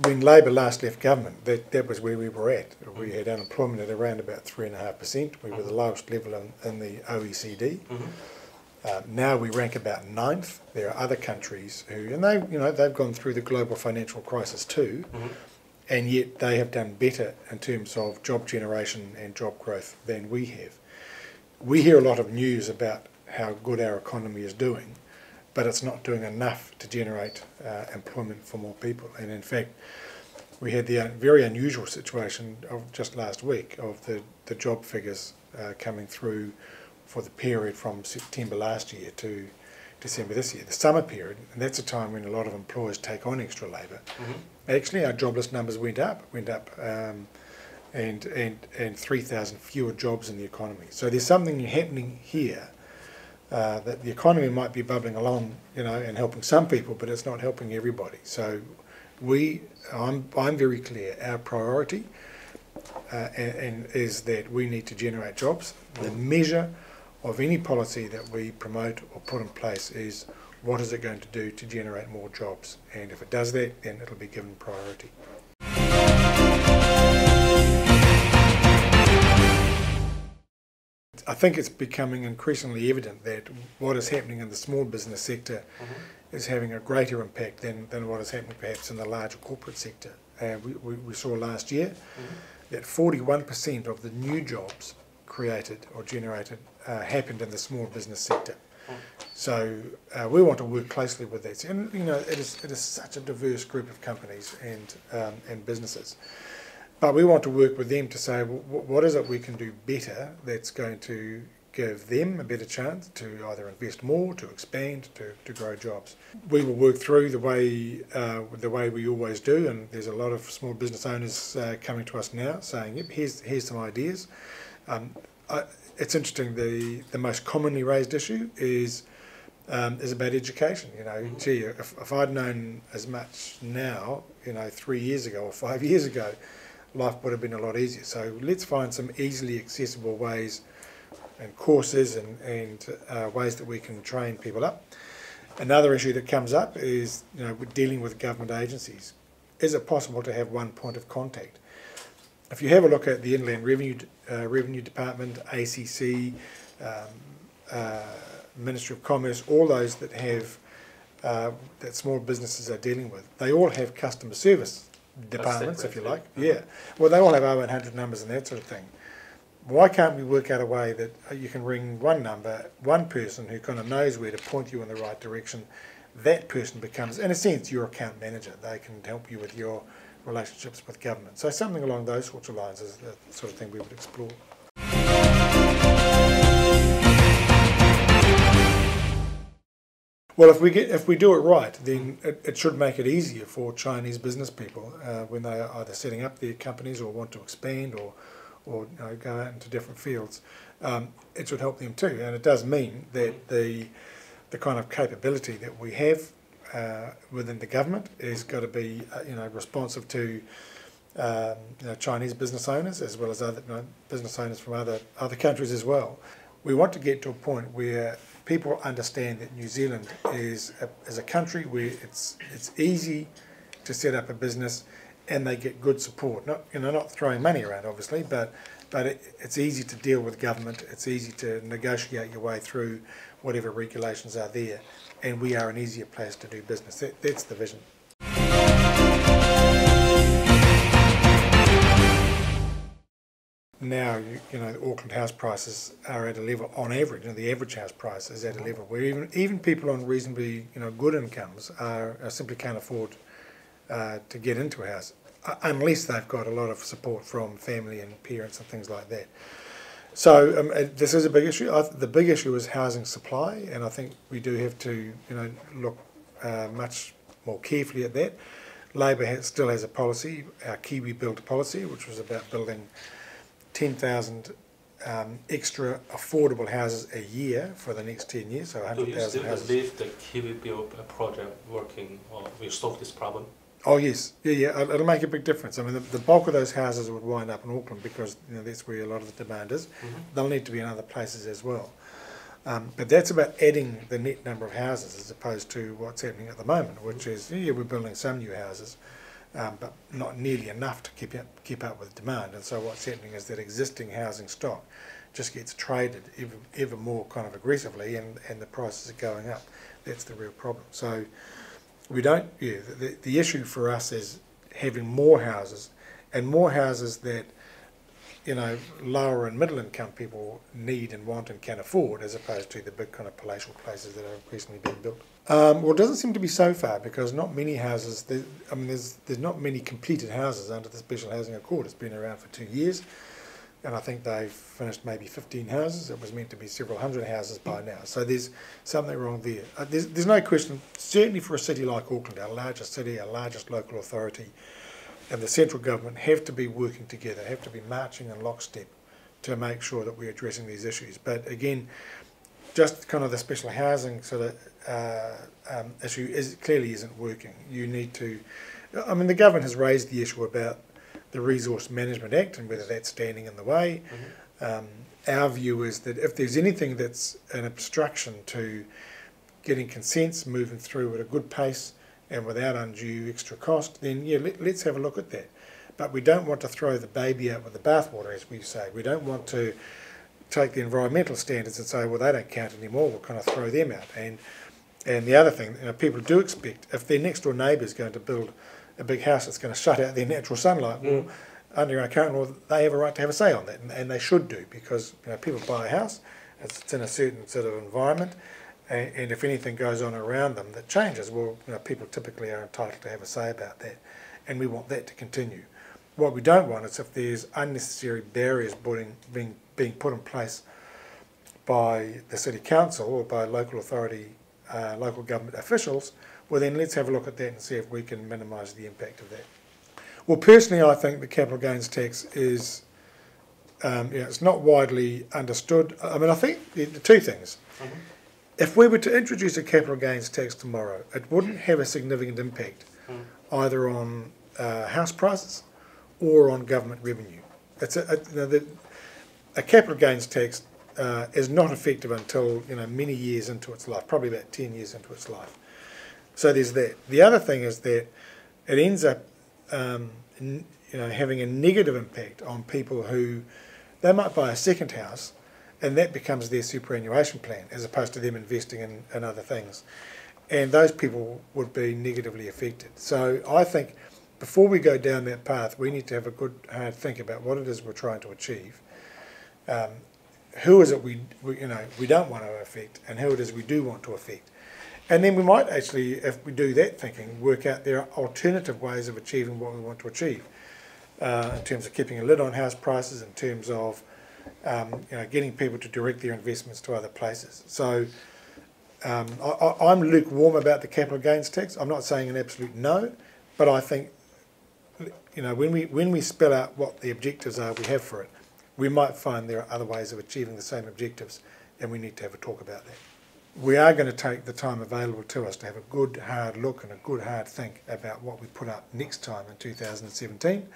when Labor last left government, that was where we were at. We had unemployment at around about 3.5%. We were the lowest level in the OECD. Now we rank about 9th. There are other countries who, and they've gone through the global financial crisis too, and yet they have done better in terms of job generation and job growth than we have. We hear a lot of news about how good our economy is doing, but it's not doing enough to generate employment for more people. And in fact, we had the very unusual situation of just last week of the job figures coming through for the period from September last year to December this year, the summer period, and that's a time when a lot of employers take on extra labour. Actually, our jobless numbers went up, and 3,000 fewer jobs in the economy. So there's something happening here. That the economy might be bubbling along, and helping some people, but it's not helping everybody. So I'm very clear. Our priority and is that we need to generate jobs. The measure of any policy that we promote or put in place is what is it going to do to generate more jobs, and if it does that, then it'll be given priority. I think it's becoming increasingly evident that what is happening in the small business sector is having a greater impact than what is happening perhaps in the larger corporate sector. We saw last year that 41% of the new jobs created or generated happened in the small business sector. So we want to work closely with that. And it is such a diverse group of companies and businesses. But we want to work with them to say, well, what is it we can do better that's going to give them a better chance to either invest more, to expand, to grow jobs. We will work through the way we always do, and there's a lot of small business owners coming to us now saying, yep, here's some ideas. It's interesting, the most commonly raised issue is about education. Gee, if I'd known as much now, 3 years ago or 5 years ago, life would have been a lot easier. So let's find some easily accessible ways and courses and ways that we can train people up. Another issue that comes up is dealing with government agencies. Is it possible to have one point of contact? If you have a look at the Inland Revenue Department, ACC, Ministry of Commerce, all those that have that small businesses are dealing with, they all have customer service departments, if you like. Yeah. Well, they all have 0800 numbers and that sort of thing. Why can't we work out a way that you can ring one number, one person who kind of knows where to point you in the right direction? That person becomes, in a sense, your account manager. They can help you with your relationships with government. So something along those sorts of lines is the sort of thing we would explore. Well, if we do it right, then it should make it easier for Chinese business people when they are either setting up their companies or want to expand or go out into different fields. It should help them too, and it does mean that the kind of capability that we have within the government is got to be responsive to Chinese business owners as well as other business owners from other countries as well. We want to get to a point where people understand that New Zealand is a country where it's easy to set up a business and they get good support. Not throwing money around obviously, but it's easy to deal with government. It's easy to negotiate your way through whatever regulations are there, and we are an easier place to do business. That's the vision. Now, the Auckland house prices are at a level, on average, the average house price is at a level where even people on reasonably good incomes are simply can't afford to get into a house, unless they've got a lot of support from family and parents and things like that. So this is a big issue. The big issue is housing supply, and I think we do have to look much more carefully at that. Labor still has a policy, our Kiwi Build policy, which was about building 10,000 extra affordable houses a year for the next 10 years, so 100,000 houses. Do you still believe the Kiwi Build project working will solve this problem? Oh yes, yeah, it'll make a big difference. I mean, the bulk of those houses would wind up in Auckland because that's where a lot of the demand is. They'll need to be in other places as well. But that's about adding the net number of houses as opposed to what's happening at the moment, which is, we're building some new houses, but not nearly enough to keep up with demand. And so what's happening is that existing housing stock just gets traded ever more kind of aggressively, and the prices are going up. That's the real problem. So we don't. Yeah, the issue for us is having more houses, and more houses that, you know, lower and middle income people need and want and can afford, as opposed to the big kind of palatial places that are increasingly being built. Well, it doesn't seem to be so far, because not many houses. There's not many completed houses under the Special Housing Accord. It's been around for 2 years, and I think they've finished maybe 15 houses. It was meant to be several hundred houses by now. So there's something wrong there. There's no question. Certainly for a city like Auckland, our largest city, our largest local authority, and the central government have to be working together, have to be marching in lockstep to make sure that we're addressing these issues. But again, just kind of the special housing sort of issue clearly isn't working. You need to, I mean, the government has raised the issue about the Resource Management Act and whether that's standing in the way. Our view is that if there's anything that's an obstruction to getting consents moving through at a good pace and without undue extra cost, then yeah, let's have a look at that. But we don't want to throw the baby out with the bathwater, as we say. We don't want to take the environmental standards and say, well, they don't count anymore, we'll kind of throw them out. And the other thing, you know, people do expect, if their next door neighbour is going to build a big house that's going to shut out their natural sunlight, well, under our current law, they have a right to have a say on that, and they should do, because, you know, people buy a house, it's in a certain sort of environment, and if anything goes on around them that changes, well, you know, people typically are entitled to have a say about that, and we want that to continue. What we don't want is if there's unnecessary barriers being put in place by the city council or by local authority, local government officials, well then let's have a look at that and see if we can minimise the impact of that. Well, personally, I think the capital gains tax is, it's not widely understood. I mean, I think the two things. If we were to introduce a capital gains tax tomorrow, it wouldn't have a significant impact either on house prices or on government revenue. It's a capital gains tax is not effective until, you know, many years into its life, probably about 10 years into its life. So there's that. The other thing is that it ends up you know, having a negative impact on people who, they might buy a second house and that becomes their superannuation plan, as opposed to them investing in other things. And those people would be negatively affected. So I think before we go down that path, we need to have a good hard think about what it is we're trying to achieve. Who is it we don't want to affect, and who it is we do want to affect. And then we might actually, if we do that thinking, work out there are alternative ways of achieving what we want to achieve, in terms of keeping a lid on house prices, in terms of you know, getting people to direct their investments to other places. So I'm lukewarm about the capital gains tax. I'm not saying an absolute no, but I think, you know, when we spell out what the objectives are we have for it, we might find there are other ways of achieving the same objectives, and we need to have a talk about that. We are going to take the time available to us to have a good hard look and a good hard think about what we put up next time in 2017,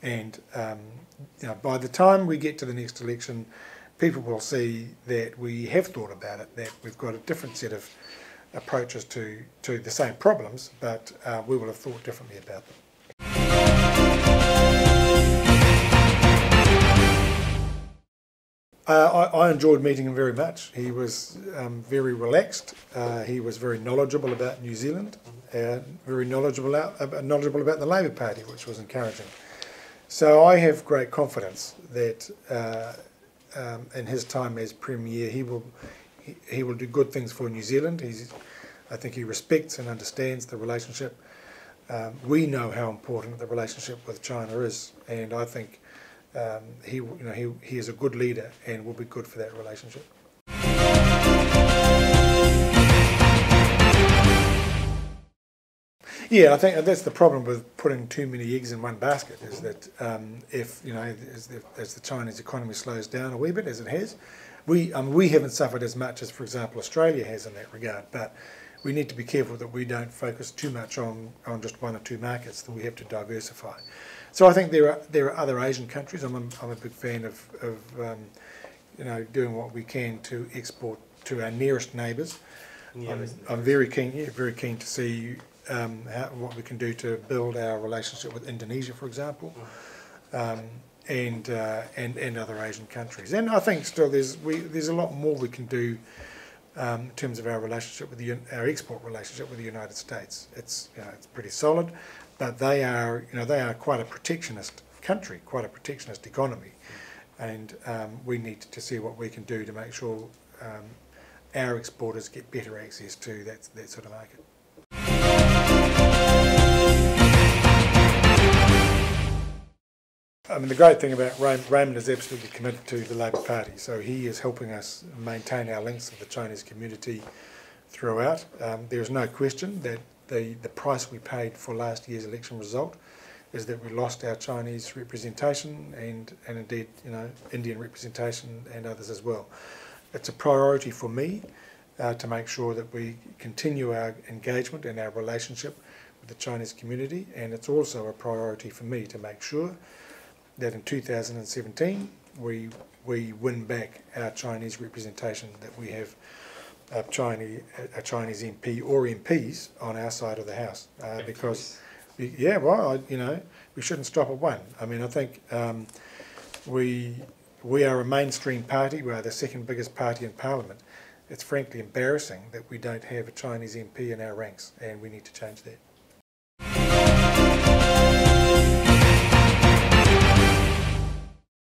and you know, by the time we get to the next election, people will see that we have thought about it, that we've got a different set of approaches to the same problems, but we will have thought differently about them. I enjoyed meeting him very much. He was very relaxed. He was very knowledgeable about New Zealand, very knowledgeable about the Labour Party, which was encouraging. So I have great confidence that in his time as Premier, he will do good things for New Zealand. I think he respects and understands the relationship. We know how important the relationship with China is, and I think he is a good leader and will be good for that relationship. Yeah, I think that's the problem with putting too many eggs in one basket, is that if, you know, as the Chinese economy slows down a wee bit, as it has, we haven't suffered as much as, for example, Australia has in that regard, but we need to be careful that we don't focus too much on just one or two markets, that we have to diversify. So I think there are other Asian countries. I'm a big fan of you know, doing what we can to export to our nearest neighbours. I'm very keen to see what we can do to build our relationship with Indonesia, for example, and other Asian countries. And I think still there's a lot more we can do in terms of our relationship with our export relationship with the United States. It's it's pretty solid, but they are quite a protectionist country, quite a protectionist economy, and we need to see what we can do to make sure our exporters get better access to that sort of market. I mean, the great thing about Raymond is absolutely committed to the Labour Party, so he is helping us maintain our links with the Chinese community throughout. There is no question that the price we paid for last year's election result is that we lost our Chinese representation and indeed Indian representation and others as well. It's a priority for me to make sure that we continue our engagement and our relationship with the Chinese community, and it's also a priority for me to make sure that in 2017 we win back our Chinese representation, that we have a Chinese MP or MPs on our side of the house, because we shouldn't stop at one. I mean, I think we are a mainstream party. We are the second biggest party in Parliament. It's frankly embarrassing that we don't have a Chinese MP in our ranks, and we need to change that.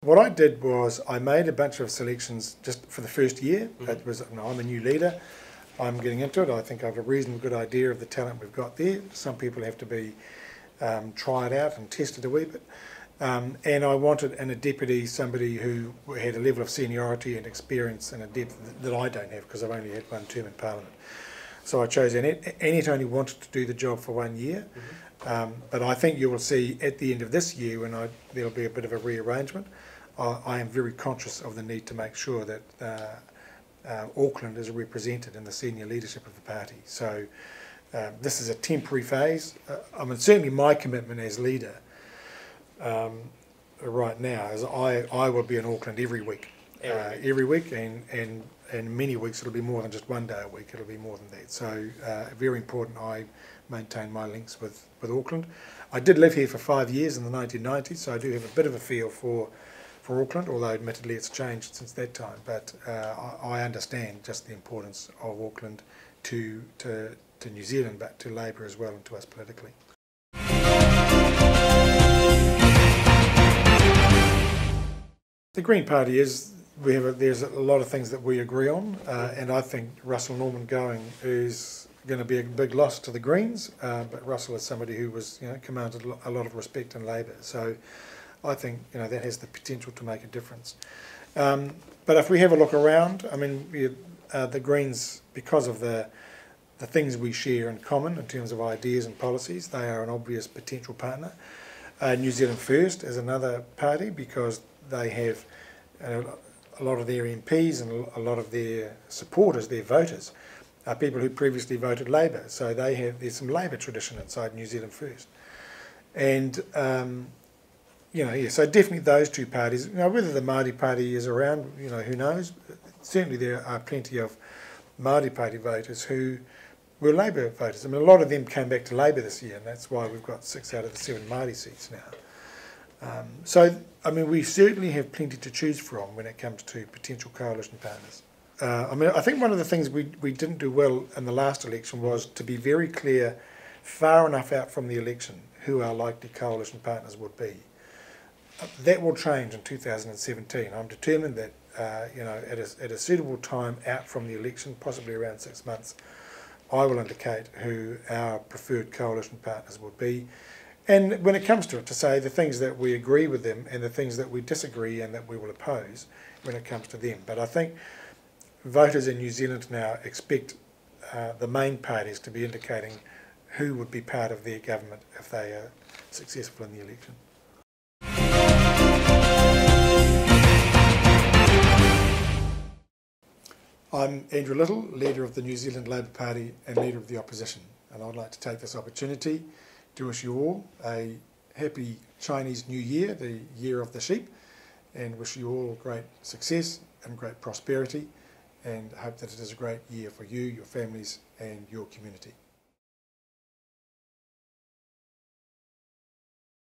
What I did was I made a bunch of selections just for the first year. It was, I'm a new leader, I'm getting into it. I think I have a reasonably good idea of the talent we've got there. Some people have to be tried out and tested a wee bit. And I wanted in a deputy somebody who had a level of seniority and experience and a depth that I don't have, because I've only had one term in Parliament. So I chose Annette. Annette only wanted to do the job for 1 year. But I think you will see at the end of this year, when there'll be a bit of a rearrangement, I am very conscious of the need to make sure that Auckland is represented in the senior leadership of the party. So this is a temporary phase. I mean, certainly my commitment as leader right now is I will be in Auckland every week. Every week, and many weeks it'll be more than just 1 day a week, it'll be more than that. So very important I maintain my links with Auckland. I did live here for 5 years in the 1990s, so I do have a bit of a feel for Auckland, although admittedly it's changed since that time. But I understand just the importance of Auckland to New Zealand, but to Labour as well, and to us politically. The Green Party is, there's a lot of things that we agree on, and I think Russell Norman going is going to be a big loss to the Greens, but Russell is somebody who was commanded a lot of respect in Labour, so I think that has the potential to make a difference. But if we have a look around, I mean, the Greens, because of the things we share in common in terms of ideas and policies, they are an obvious potential partner. New Zealand First is another party, because they have a lot of their MPs and a lot of their supporters, their voters, are people who previously voted Labour. So there's some Labour tradition inside New Zealand First. And, so definitely those two parties. Whether the Māori Party is around, who knows? Certainly there are plenty of Māori Party voters who were Labour voters. I mean, a lot of them came back to Labour this year, and that's why we've got 6 out of the 7 Māori seats now. So, I mean, we certainly have plenty to choose from when it comes to potential coalition partners. I mean, I think one of the things we didn't do well in the last election was to be very clear, far enough out from the election, who our likely coalition partners would be. That will change in 2017. I'm determined that, at a suitable time out from the election, possibly around 6 months, I will indicate who our preferred coalition partners would be. And when it comes to it, to say the things that we agree with them and the things that we disagree and that we will oppose when it comes to them. But I think voters in New Zealand now expect the main parties to be indicating who would be part of their government if they are successful in the election. I'm Andrew Little, leader of the New Zealand Labour Party and leader of the opposition, and I'd like to take this opportunity to wish you all a happy Chinese New Year, the year of the sheep, and wish you all great success and great prosperity, and hope that it is a great year for you, your families and your community.